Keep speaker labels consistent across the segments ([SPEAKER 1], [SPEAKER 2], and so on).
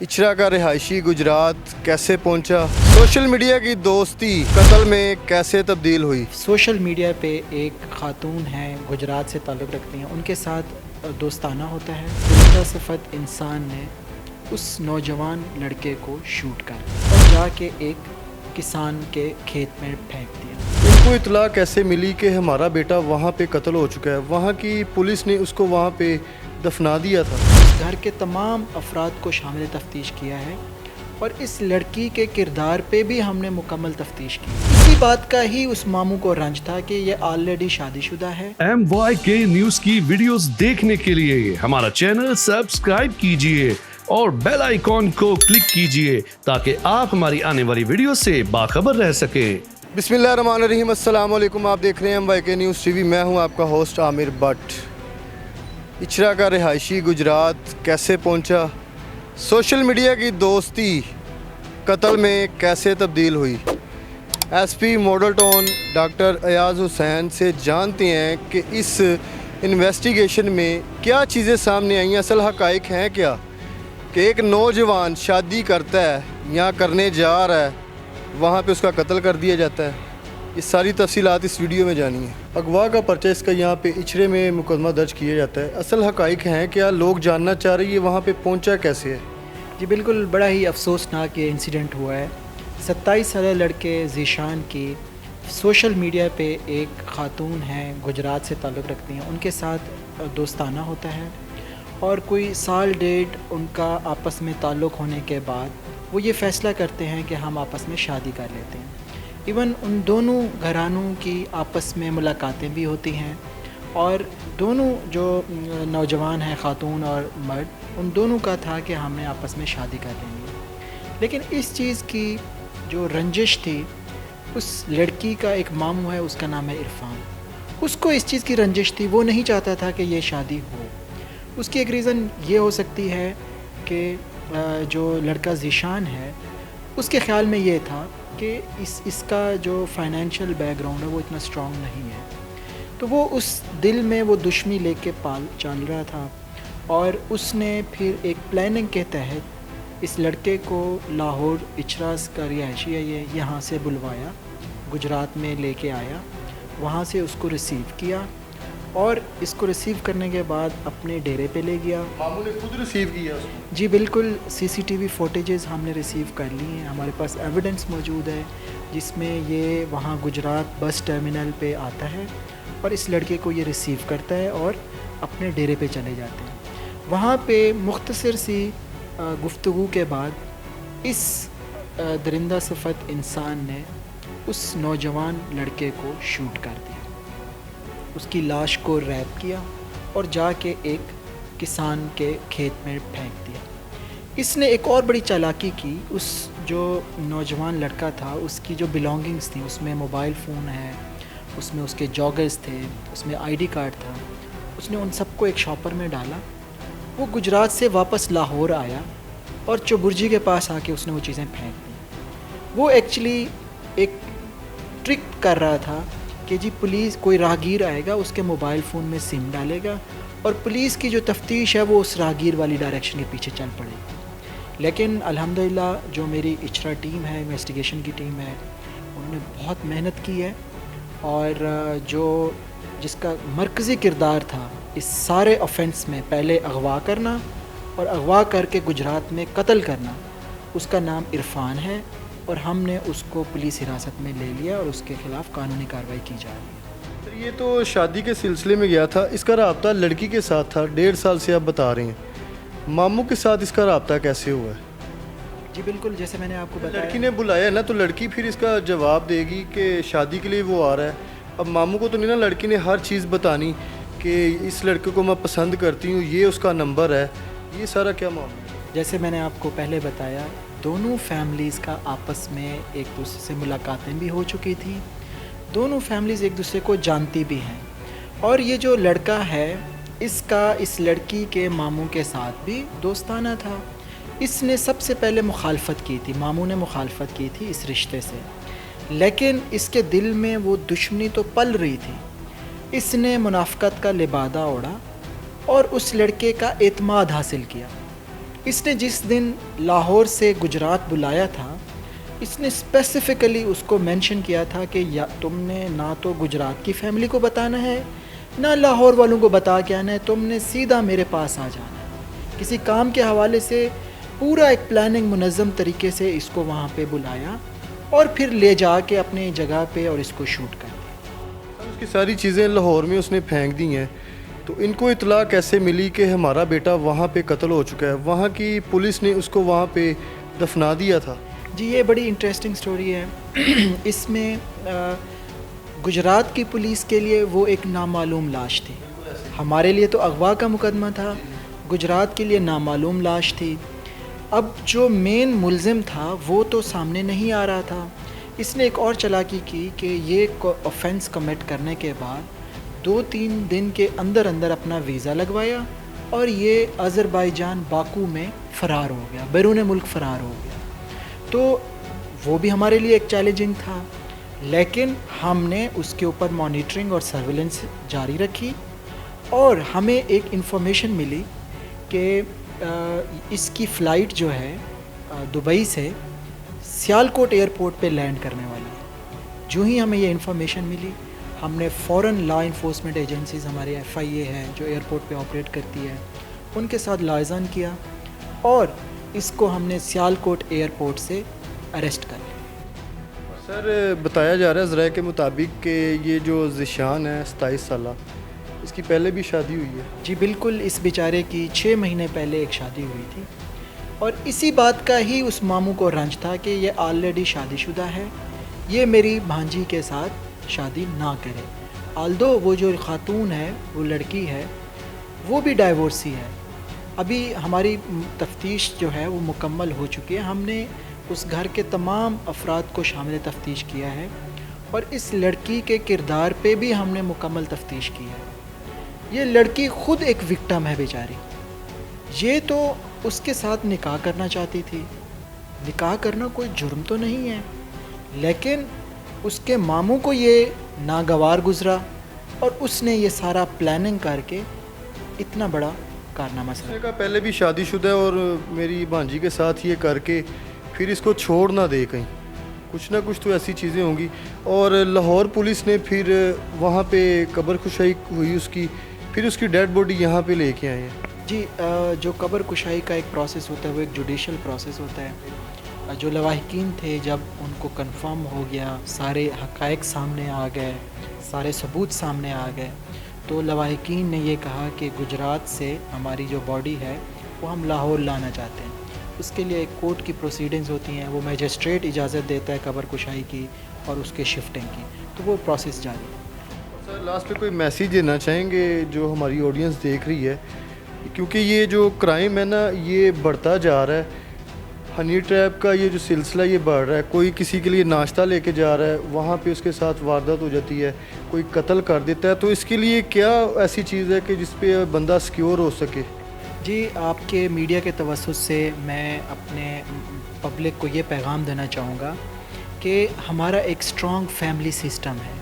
[SPEAKER 1] इचरा का रिहायशी गुजरात कैसे पहुंचा, सोशल मीडिया की दोस्ती कत्ल में कैसे तब्दील हुई।
[SPEAKER 2] सोशल मीडिया पे एक खातून हैं, गुजरात से ताल्लुक़ रखती हैं, उनके साथ दोस्ताना होता है। जिंदा सिफत इंसान ने उस नौजवान लड़के को शूट कर और जाके एक किसान के खेत में फेंक दिया।
[SPEAKER 1] उनको इतला कैसे मिली कि हमारा बेटा वहाँ पे कत्ल हो चुका है। वहाँ की पुलिस ने उसको वहाँ पे दफना दिया था।
[SPEAKER 2] घर के तमाम अफराद को शामिल तफ्तीश किया है और इस लड़की के किरदार पे भी हमने मुकम्मल तफ्तीश की। इसी बात का ही उस मामू को रंज था कि ये ऑलरेडी शादीशुदा है।
[SPEAKER 3] MYK न्यूज़ की वीडियोस देखने के लिए हमारा चैनल सब्सक्राइब कीजिए और बेल आइकॉन को क्लिक कीजिए ताकि आप हमारी आने वाली वीडियो से बाखबर रह सकें।
[SPEAKER 1] बिस्मिल्लाहिर्रहमानिर्रहीम, अस्सलाम वालेकुम। आप देख रहे हैं MYK न्यूज़ टीवी। मैं हूं आपका होस्ट आमिर भट्ट। इचरा का रिहायशी गुजरात कैसे पहुंचा, सोशल मीडिया की दोस्ती कत्ल में कैसे तब्दील हुई। SP model town doctor Ayaz Hussain से जानते हैं कि इस इन्वेस्टिगेशन में क्या चीज़ें सामने आई हैं, असल हक़ाइक़ हैं क्या कि एक नौजवान शादी करता है या करने जा रहा है, वहाँ पे उसका कत्ल कर दिया जाता है। ये सारी तफसीलात इस वीडियो में जानी है। अगवा का पर्चा इसका यहाँ पे इचरे में मुकदमा दर्ज किया जाता है। असल हक़ाइक़ हैं क्या, लोग जानना चाह रहे हैं ये वहाँ पे पहुँचा कैसे है।
[SPEAKER 2] जी बिल्कुल, बड़ा ही अफसोसनाक ये इंसिडेंट हुआ है। 27 साल लड़के ज़ीशान की सोशल मीडिया पे एक खातून हैं, गुजरात से ताल्लुक़ रखती हैं, उनके साथ दोस्ताना होता है और कोई साल डेढ़ उनका आपस में ताल्लुक़ होने के बाद वो ये फ़ैसला करते हैं कि हम आपस में शादी कर लेते हैं। इवन उन दोनों घरानों की आपस में मुलाकातें भी होती हैं और दोनों जो नौजवान हैं, खातून और मर्द, उन दोनों का था कि हमने आपस में शादी कर लेनी है। लेकिन इस चीज़ की जो रंजिश थी, उस लड़की का एक मामू है, उसका नाम है इरफान, उसको इस चीज़ की रंजिश थी। वो नहीं चाहता था कि ये शादी हो। उसकी एक रीज़न ये हो सकती है कि जो लड़का ज़ीशान है उसके ख़्याल में ये था कि इसका जो फाइनेंशियल बैकग्राउंड है वो इतना स्ट्रॉन्ग नहीं है, तो वो उस दिल में वो दुश्मनी लेके चल रहा था और उसने फिर एक प्लानिंग के तहत इस लड़के को लाहौर इचरास का रिहायशी है ये, यहाँ से बुलवाया, गुजरात में लेके आया, वहाँ से उसको रिसीव किया और इसको रिसीव करने के बाद अपने डेरे पे ले गया।
[SPEAKER 1] मामू ने खुद रिसीव किया उसको? जी
[SPEAKER 2] बिल्कुल, CCTV फुटेजेस हमने रिसीव कर ली हैं, हमारे पास एविडेंस मौजूद है जिसमें ये वहाँ गुजरात बस टर्मिनल पे आता है और इस लड़के को ये रिसीव करता है और अपने डेरे पे चले जाते हैं। वहाँ पे मुख्तसर सी गुफ्तगू के बाद इस दरिंदा सिफत इंसान ने उस नौजवान लड़के को शूट कर दिया, उसकी लाश को रैप किया और जाके एक किसान के खेत में फेंक दिया। इसने एक और बड़ी चालाकी की, उस जो नौजवान लड़का था उसकी जो बिलोंगिंग्स थी, उसमें मोबाइल फ़ोन है, उसमें उसके जॉगर्स थे, उसमें ID कार्ड था, उसने उन सबको एक शॉपर में डाला। वो गुजरात से वापस लाहौर आया और चौबुर्जी के पास आके उसने वो चीज़ें फेंक दी। वो एक्चुअली एक ट्रिक कर रहा था कि जी पुलिस, कोई राहगीर आएगा, उसके मोबाइल फ़ोन में सिम डालेगा और पुलिस की जो तफ्तीश है वो उस राहगीर वाली डायरेक्शन के पीछे चल पड़ेगी। लेकिन अल्हम्दुलिल्लाह जो मेरी इचरा टीम है, इन्वेस्टिगेशन की टीम है, उन्होंने बहुत मेहनत की है और जो जिसका मरकज़ी किरदार था इस सारे ऑफेंस में, पहले अगवा करना और अगवा करके गुजरात में कत्ल करना, उसका नाम इरफान है और हमने उसको पुलिस हिरासत में ले लिया और उसके ख़िलाफ़ कानूनी कार्रवाई की जा रही है।
[SPEAKER 1] ये तो शादी के सिलसिले में गया था, इसका राब्ता लड़की के साथ था, 1.5 साल से आप बता रहे हैं। मामू के साथ इसका राब्ता कैसे हुआ है?
[SPEAKER 2] जी बिल्कुल, जैसे मैंने आपको बताया,
[SPEAKER 1] लड़की ने बुलाया है ना, तो लड़की फिर इसका जवाब देगी कि शादी के लिए वो आ रहा है। अब मामू को तो नहीं ना लड़की ने हर चीज़ बतानी कि इस लड़के को मैं पसंद करती हूँ, ये उसका नंबर है, ये सारा क्या मामला है?
[SPEAKER 2] जैसे मैंने आपको पहले बताया, दोनों फैमिलीज़ का आपस में एक दूसरे से मुलाकातें भी हो चुकी थी, दोनों फैमिलीज़ एक दूसरे को जानती भी हैं और ये जो लड़का है इसका इस लड़की के मामू के साथ भी दोस्ताना था। इसने सबसे पहले मुखालफत की थी, मामू ने मुखालफत की थी इस रिश्ते से, लेकिन इसके दिल में वो दुश्मनी तो पल रही थी। इसने मुनाफ़क़त का लिबादा ओढ़ा और उस लड़के का एतमाद हासिल किया। اس نے جس دن لاہور سے گجرات بلایا تھا اس نے اسپیسیفکلی اس کو مینشن کیا تھا کہ یا تم نے نہ تو گجرات کی فیملی کو بتانا ہے نہ لاہور والوں کو بتا کے آنا ہے, تم نے سیدھا میرے پاس آ جانا ہے. کسی کام کے حوالے سے پورا ایک پلاننگ منظم طریقے سے اس کو وہاں پہ بلایا اور پھر لے جا کے اپنی جگہ پہ اور اس کو شوٹ کر دیا.
[SPEAKER 1] اس کی ساری چیزیں لاہور میں اس نے پھینک دی ہیں, تو ان کو اطلاع کیسے ملی کہ ہمارا بیٹا وہاں پہ قتل ہو چکا ہے؟ وہاں کی پولیس نے اس کو وہاں پہ دفنا دیا تھا.
[SPEAKER 2] جی یہ بڑی انٹرسٹنگ سٹوری ہے. اس میں گجرات کی پولیس کے لیے وہ ایک نامعلوم لاش تھی. ہمارے لیے تو اغوا کا مقدمہ تھا, گجرات کے لیے نامعلوم لاش تھی. اب جو مین ملزم تھا وہ تو سامنے نہیں آ رہا تھا. اس نے ایک اور چالاکی کی کہ یہ آفینس کمٹ کرنے کے بعد 2-3 دن کے اندر اندر اپنا ویزا لگوایا اور یہ آذربائیجان باکو میں فرار ہو گیا, بیرون ملک فرار ہو گیا. تو وہ بھی ہمارے لیے ایک چیلنجنگ تھا, لیکن ہم نے اس کے اوپر مانیٹرنگ اور سرویلنس جاری رکھی اور ہمیں ایک انفارمیشن ملی کہ اس کی فلائٹ جو ہے دبئی سے سیالکوٹ ایئرپورٹ پہ لینڈ کرنے والی ہے. جو ہی ہمیں یہ انفارمیشن ملی ہم نے فوراً لا انفورسمنٹ ایجنسیز, ہماری FIA ہے جو ایئرپورٹ پہ آپریٹ کرتی ہے, ان کے ساتھ لائزان کیا اور اس کو ہم نے سیالکوٹ ایئرپورٹ سے اریسٹ کر لیا.
[SPEAKER 1] سر بتایا جا رہا ہے ذرائع کے مطابق کہ یہ جو ذیشان ہے 27 سالہ, اس کی پہلے بھی شادی ہوئی ہے.
[SPEAKER 2] جی بالکل, اس بیچارے کی 6 مہینے پہلے ایک شادی ہوئی تھی اور اسی بات کا ہی اس ماموں کو رنج تھا کہ یہ آلریڈی شادی شدہ ہے, یہ میری بھانجی کے ساتھ شادی نہ کرے. آلدو وہ جو خاتون ہے, وہ لڑکی ہے, وہ بھی ڈائیورسی ہے. ابھی ہماری تفتیش جو ہے وہ مکمل ہو چکی ہے. ہم نے اس گھر کے تمام افراد کو شامل تفتیش کیا ہے اور اس لڑکی کے کردار پہ بھی ہم نے مکمل تفتیش کی ہے. یہ لڑکی خود ایک وکٹم ہے بیچاری. یہ تو اس کے ساتھ نکاح کرنا چاہتی تھی. نکاح کرنا کوئی جرم تو نہیں ہے, لیکن اس کے ماموں کو یہ ناگوار گزرا اور اس نے یہ سارا پلاننگ کر کے اتنا بڑا کارنامہ
[SPEAKER 1] اس نے کہا پہلے بھی شادی شدہ ہے اور میری بھانجی کے ساتھ یہ کر کے پھر اس کو چھوڑ نہ دے کہیں. کچھ نہ کچھ تو ایسی چیزیں ہوں گی. اور لاہور پولیس نے پھر وہاں پہ قبر کشائی ہوئی اس کی, پھر اس کی ڈیڈ باڈی یہاں پہ لے کے آئے ہیں.
[SPEAKER 2] جی جو قبر کشائی کا ایک پروسیس ہوتا ہے وہ ایک جوڈیشل پروسیس ہوتا ہے. جو لواحقین تھے جب ان کو کنفرم ہو گیا, سارے حقائق سامنے آ گئے, سارے ثبوت سامنے آ گئے, تو لواحقین نے یہ کہا کہ گجرات سے ہماری جو باڈی ہے وہ ہم لاہور لانا چاہتے ہیں. اس کے لیے ایک کورٹ کی پروسیڈنگز ہوتی ہیں, وہ میجسٹریٹ اجازت دیتا ہے قبر کشائی کی اور اس کے شفٹنگ کی, تو وہ پروسیس جاری ہے.
[SPEAKER 1] سر لاسٹ پہ کوئی میسیج دینا چاہیں گے جو ہماری آڈینس دیکھ رہی ہے, کیونکہ یہ جو کرائم ہے نا یہ بڑھتا جا رہا ہے. ہنی ٹریپ کا یہ جو سلسلہ یہ بڑھ رہا ہے. کوئی کسی کے لیے ناشتہ لے کے جا رہا ہے, وہاں پہ اس کے ساتھ واردات ہو جاتی ہے, کوئی قتل کر دیتا ہے. تو اس کے لیے کیا ایسی چیز ہے کہ جس پہ بندہ سیکیور ہو سکے؟
[SPEAKER 2] جی آپ کے میڈیا کے توسط سے میں اپنے پبلک کو یہ پیغام دینا چاہوں گا کہ ہمارا ایک اسٹرانگ فیملی سسٹم ہے.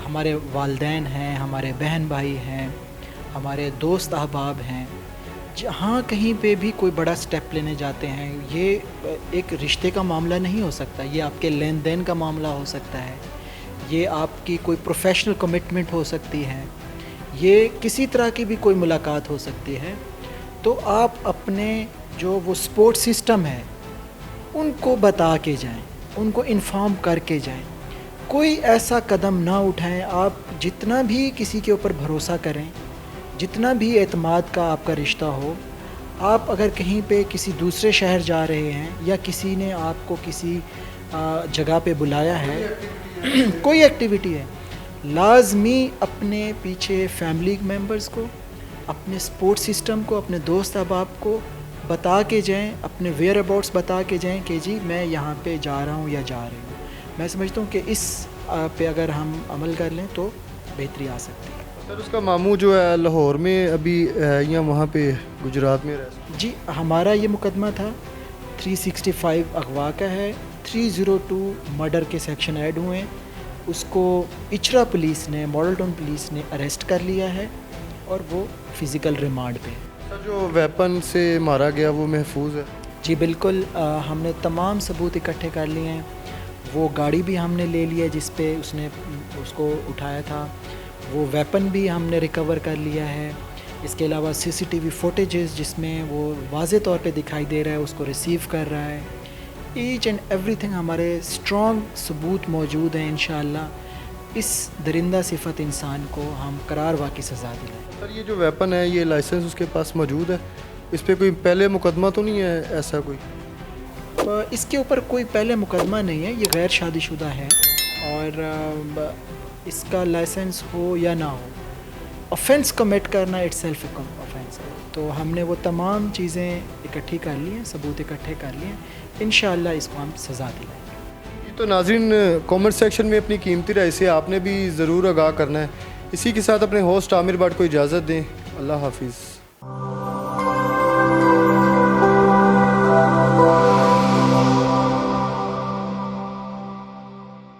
[SPEAKER 2] ہمارے والدین ہیں, ہمارے بہن بھائی ہیں, ہمارے دوست احباب ہیں. جہاں کہیں پہ بھی کوئی بڑا سٹیپ لینے جاتے ہیں, یہ ایک رشتے کا معاملہ نہیں ہو سکتا, یہ آپ کے لین دین کا معاملہ ہو سکتا ہے, یہ آپ کی کوئی پروفیشنل کمٹمنٹ ہو سکتی ہے, یہ کسی طرح کی بھی کوئی ملاقات ہو سکتی ہے. تو آپ اپنے جو وہ سپورٹ سسٹم ہے ان کو بتا کے جائیں, ان کو انفارم کر کے جائیں. کوئی ایسا قدم نہ اٹھائیں. آپ جتنا بھی کسی کے اوپر بھروسہ کریں, جتنا بھی اعتماد کا آپ کا رشتہ ہو, آپ اگر کہیں پہ کسی دوسرے شہر جا رہے ہیں یا کسی نے آپ کو کسی جگہ پہ بلایا ہے, کوئی ایکٹیویٹی ہے, لازمی اپنے پیچھے فیملی ممبرز کو, اپنے سپورٹ سسٹم کو, اپنے دوست احباب کو بتا کے جائیں, اپنے ویئر اباؤٹس بتا کے جائیں کہ جی میں یہاں پہ جا رہا ہوں یا جا رہی ہوں. میں سمجھتا ہوں کہ اس پہ اگر ہم عمل کر لیں تو بہتری آ سکتی ہے.
[SPEAKER 1] سر اس کا ماموں جو ہے لاہور میں ابھی ہے یا وہاں پہ گجرات میں رہتا؟
[SPEAKER 2] جی ہمارا یہ مقدمہ تھا 365 اغوا کا ہے, 302 مرڈر کے سیکشن ایڈ ہوئے ہیں. اس کو اچرا پولیس نے, ماڈل ٹاؤن پولیس نے اریسٹ کر لیا ہے اور وہ فزیکل ریمانڈ پہ.
[SPEAKER 1] सर जो वेपन से मारा गया वो महफूज है?
[SPEAKER 2] जी बिल्कुल, हमने तमाम सबूत इकट्ठे कर लिए हैं। वो गाड़ी भी हमने ले ली है जिस पे उसने उसको उठाया था, वो वेपन भी हमने रिकवर कर लिया है। इसके अलावा सीसीटीवी फुटेजेस जिसमें वो वाज़े तौर पे दिखाई दे रहा है, उसको रिसीव कर रहा है। ईच एंड एवरीथिंग हमारे स्ट्रॉन्ग सबूत मौजूद हैं। इंशाअल्लाह इस दरिंदा सिफत इंसान को हम करार वाक़ई सज़ा दिलाएं।
[SPEAKER 1] सर ये जो वेपन है ये लाइसेंस उसके पास मौजूद है, इस पे कोई पहले मुकदमा तो नहीं है ऐसा कोई?
[SPEAKER 2] इसके ऊपर कोई पहले मुकदमा नहीं है, ये गैर शादीशुदा है और इसका लाइसेंस हो या ना हो, ऑफेंस कमिट करना इट्सेल्फ एक ऑफेंस है। तो हमने वो तमाम चीज़ें इकट्ठी कर ली हैं, सबूत इकट्ठे कर लिए हैं। इंशाअल्लाह इसको हम सज़ा दिलाएंगे।
[SPEAKER 1] ये तो नाज़रीन कमेंट सेक्शन में अपनी कीमती राय से आपने भी ज़रूर आगाह करना है। इसी के साथ अपने होस्ट आमिर भट्ट को इजाज़त दें। अल्लाह हाफिज़।